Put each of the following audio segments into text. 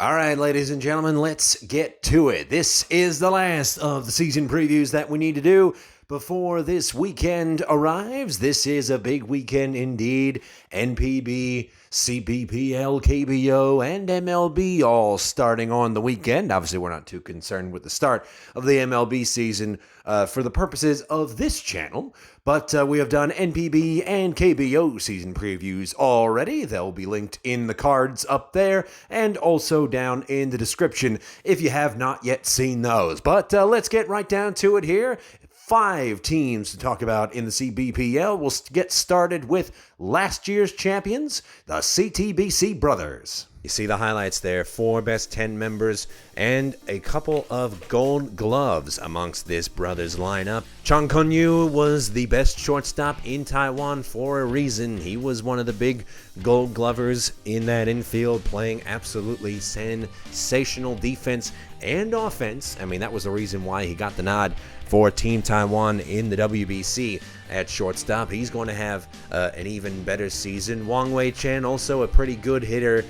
All right, ladies and gentlemen, let's get to it. This is the last of the season previews that we need to do before this weekend arrives. This is a big weekend indeed. NPB, Cpbl, KBO, and MLB all starting on the weekend. Obviously, we're not too concerned with the start of the MLB season for the purposes of this channel, but we have done NPB and KBO season previews already. They'll be linked in the cards up there and also down in the description if you have not yet seen those. But let's get right down to it here. 5 teams to talk about in the Cbpl. We'll get started with last year's champions, the CTBC Brothers. You see the highlights there, 4 best 10 members and a couple of gold gloves amongst this Brothers lineup. Chong Kun-yu was the best shortstop in Taiwan for a reason. He was one of the big gold glovers in that infield, playing absolutely sensational defense and offense. I mean, that was the reason why he got the nod for Team Taiwan in the WBC at shortstop. He's going to have an even better season. Wang Wei-Chen, also a pretty good hitter.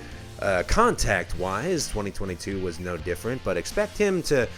Contact-wise, 2022 was no different, but expect him to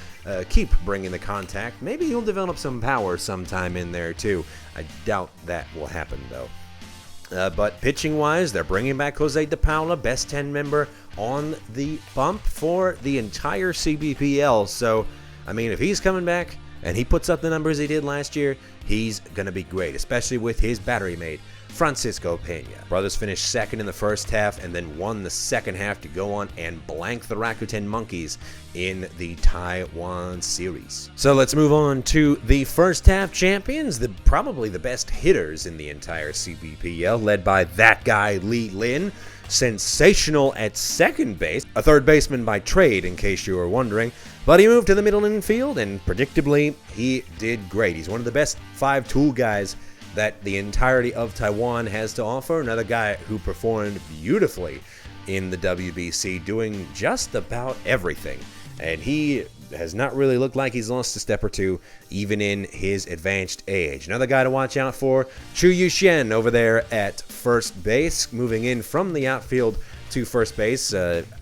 keep bringing the contact. Maybe he'll develop some power sometime in there, too. I doubt that will happen, though. But pitching-wise, they're bringing back Jose De Paula, best 10 member on the bump for the entire CBPL. So, I mean, if he's coming back and he puts up the numbers he did last year, he's going to be great, especially with his battery mate, Francisco Peña. Brothers finished second in the first half and then won the second half to go on and blank the Rakuten Monkeys in the Taiwan Series. So let's move on to the first half champions, probably the best hitters in the entire CBPL, led by that guy, Lee Lin. Sensational at second base, a third baseman by trade, in case you were wondering. But he moved to the middle infield, and predictably, he did great. He's one of the best 5-tool guys that the entirety of Taiwan has to offer. Another guy who performed beautifully in the WBC, doing just about everything. And he has not really looked like he's lost a step or two, even in his advanced age. Another guy to watch out for, Chu Yuxian over there at first base, moving in from the outfield to first base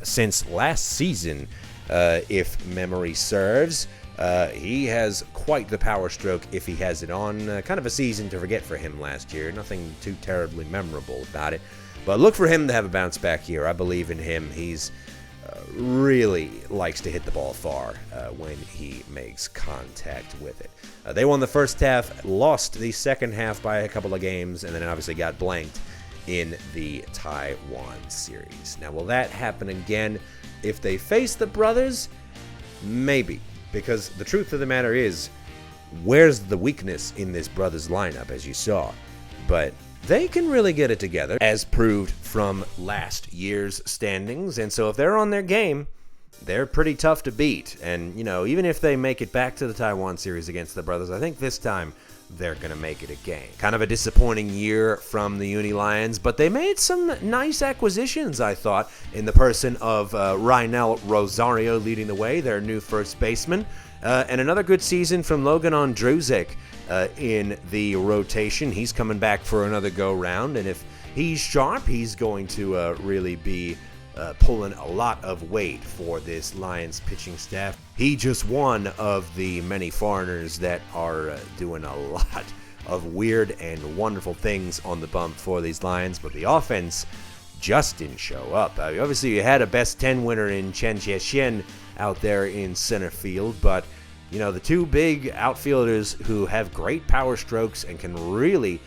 since last season, if memory serves. He has quite the power stroke if he has it on. Kind of a season to forget for him last year. Nothing too terribly memorable about it. But look for him to have a bounce back here. I believe in him. He's really likes to hit the ball far when he makes contact with it. They won the first half, lost the second half by a couple of games, and then obviously got blanked in the Taiwan Series. Now, will that happen again if they face the Brothers? Maybe. Because the truth of the matter is, where's the weakness in this Brothers lineup, as you saw? But they can really get it together, as proved from last year's standings. And so if they're on their game, they're pretty tough to beat. And, you know, even if they make it back to the Taiwan Series against the Brothers, I think this time they're going to make it a game. Kind of a disappointing year from the Uni Lions, but they made some nice acquisitions, I thought, in the person of Reinel Rosario leading the way, their new first baseman. And another good season from Logan Ondrusek in the rotation. He's coming back for another go-round, and if he's sharp, he's going to really be pulling a lot of weight for this Lions pitching staff. He just one of the many foreigners that are doing a lot of weird and wonderful things on the bump for these Lions, but the offense just didn't show up. Obviously, you had a best 10 winner in Chen Xie out there in center field, but you know, the two big outfielders who have great power strokes and can really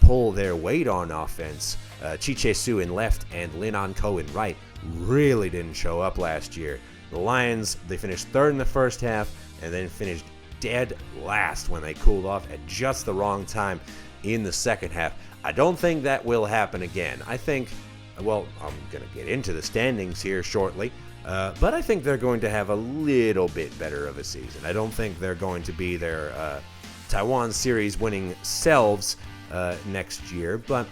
pull their weight on offense, Chi Su in left and Lin An Ko in right, really didn't show up last year. The Lions, they finished third in the first half and then finished dead last when they cooled off at just the wrong time in the second half. I don't think that will happen again. I think, well, I'm going to get into the standings here shortly, but I think they're going to have a little bit better of a season. I don't think they're going to be their Taiwan Series winning selves next year, but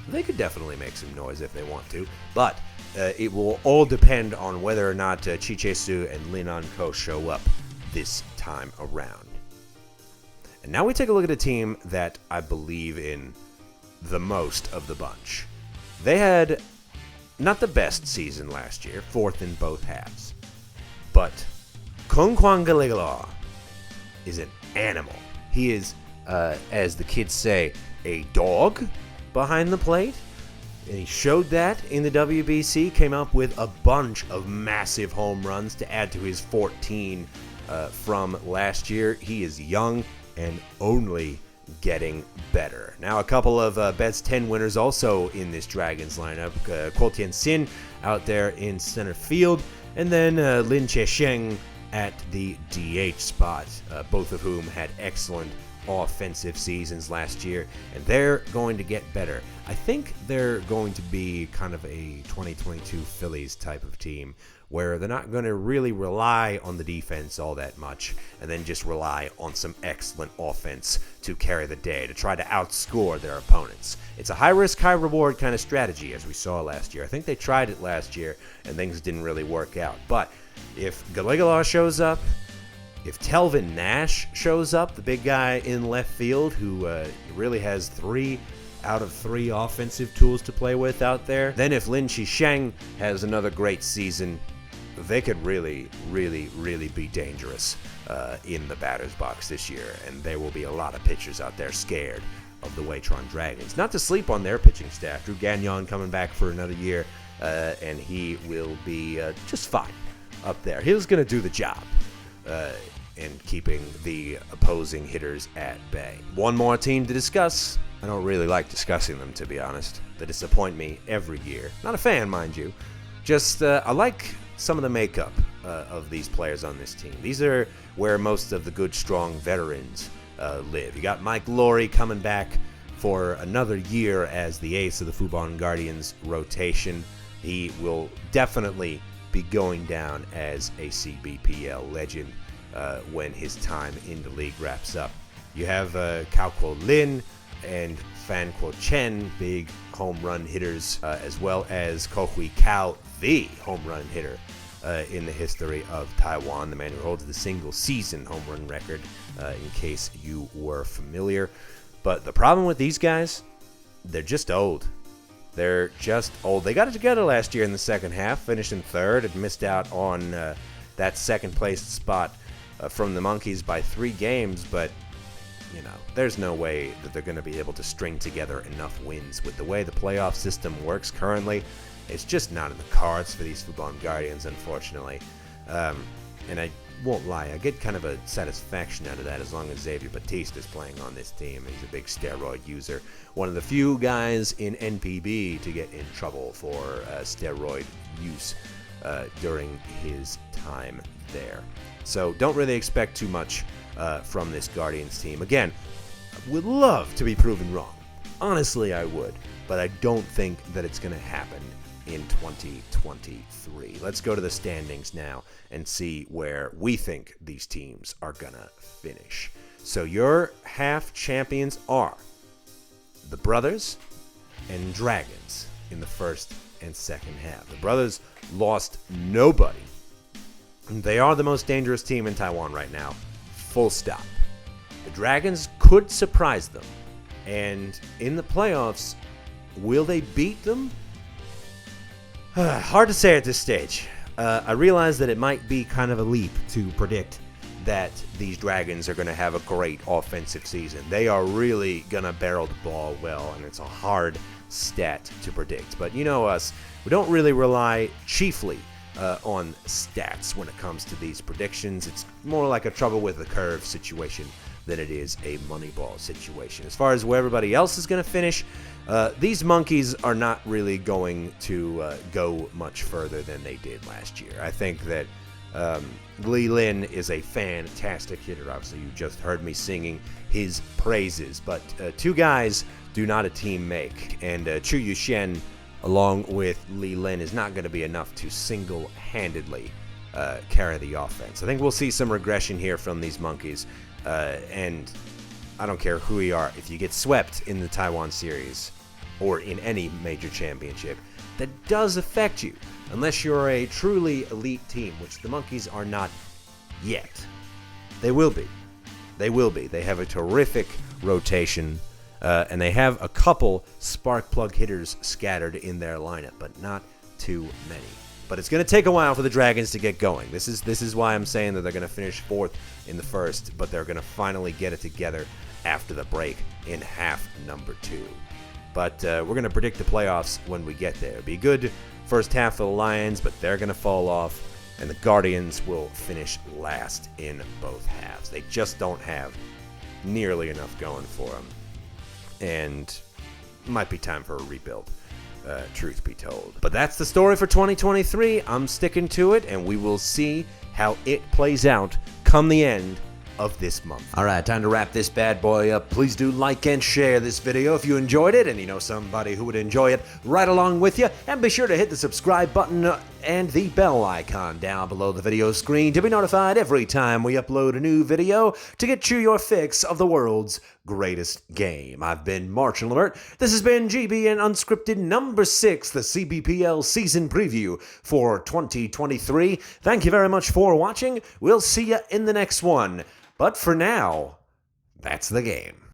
they could definitely make some noise if they want to. But it will all depend on whether or not Chi Su and Lin An Ko show up this time around. And now we take a look at a team that I believe in the most of the bunch. They had not the best season last year, 4th in both halves. But Kongkwang Galigala is an animal. He is, as the kids say, a dog behind the plate. And he showed that in the WBC, came up with a bunch of massive home runs to add to his 14 from last year. He is young and only getting better. Now, a couple of Best 10 winners also in this Dragons lineup. Ko Tien-sin out there in center field, and then Lin Che-sheng at the DH spot, both of whom had excellent offensive seasons last year, and they're going to get better. I think they're going to be kind of a 2022 Phillies type of team where they're not going to really rely on the defense all that much and then just rely on some excellent offense to carry the day, to try to outscore their opponents. It's a high-risk, high-reward kind of strategy, as we saw last year. I think they tried it last year, and things didn't really work out. But if Galigala shows up, if Telvin Nash shows up, the big guy in left field who really has 3 out of 3 offensive tools to play with out there, then if Lin Che-sheng has another great season, they could really, really, really be dangerous in the batter's box this year. And there will be a lot of pitchers out there scared of the Waitron Dragons. Not to sleep on their pitching staff. Drew Gagnon coming back for another year, and he will be just fine up there. He's going to do the job. And keeping the opposing hitters at bay. One more team to discuss. I don't really like discussing them, to be honest. They disappoint me every year. Not a fan, mind you. Just, I like some of the makeup of these players on this team. These are where most of the good, strong veterans live. You got Mike Laurie coming back for another year as the ace of the Fubon Guardians rotation. He will definitely be going down as a Cbpl legend when his time in the league wraps up. You have Cao Kuo Lin and Fan Kuo Chen, big home run hitters, as well as Ko Hui Kao, the home run hitter in the history of Taiwan, the man who holds the single-season home run record, in case you were familiar. But the problem with these guys, they're just old. They're just old. They got it together last year in the second half, finished in third, and missed out on that second-place spot from the Monkeys by 3 games, but you know, there's no way that they're going to be able to string together enough wins. With the way the playoff system works currently, it's just not in the cards for these Fubon Guardians, unfortunately. And I won't lie, I get kind of a satisfaction out of that as long as Xavier Batiste is playing on this team. He's a big steroid user. One of the few guys in NPB to get in trouble for steroid use during his time there. So don't really expect too much from this Guardians team. Again, would love to be proven wrong. Honestly, I would. But I don't think that it's going to happen in 2023. Let's go to the standings now and see where we think these teams are going to finish. So your half champions are the Brothers and Dragons in the first and second half. The Brothers lost nobody. They are the most dangerous team in Taiwan right now. Full stop. The Dragons could surprise them. And in the playoffs, will they beat them? Hard to say at this stage. I realize that it might be kind of a leap to predict that these Dragons are going to have a great offensive season. They are really going to barrel the ball well, and it's a hard stat to predict. But you know us, we don't really rely chiefly on stats when it comes to these predictions. It's more like a trouble with the curve situation than it is a Moneyball situation. As far as where everybody else is going to finish, these Monkeys are not really going to go much further than they did last year. I think that Lee Lin is a fantastic hitter. Obviously, you just heard me singing his praises. But 2 guys do not a team make. And Chu Yuxian, along with Lee Lin, is not going to be enough to single-handedly carry the offense. I think we'll see some regression here from these Monkeys. And I don't care who you are. If you get swept in the Taiwan Series or in any major championship, that does affect you. Unless you're a truly elite team, which the Monkeys are not yet. They will be. They will be. They have a terrific rotation, and they have a couple spark plug hitters scattered in their lineup, but not too many. But it's going to take a while for the Dragons to get going. This is why I'm saying that they're going to finish 4th in the first, but they're going to finally get it together after the break in half number 2. But we're going to predict the playoffs when we get there. It'll be good first half for the Lions, but they're going to fall off, and the Guardians will finish last in both halves. They just don't have nearly enough going for them, and it might be time for a rebuild. Truth be told. But that's the story for 2023. I'm sticking to it, and we will see how it plays out come the end of this month. All right, time to wrap this bad boy up. Please do like and share this video if you enjoyed it and you know somebody who would enjoy it right along with you. And be sure to hit the subscribe button and the bell icon down below the video screen to be notified every time we upload a new video to get you your fix of the world's greatest game. I've been Marshall Lambert. This has been GB and Unscripted number 6, the Cbl season preview for 2023. Thank you very much for watching. We'll see you in the next one. But for now, that's the game.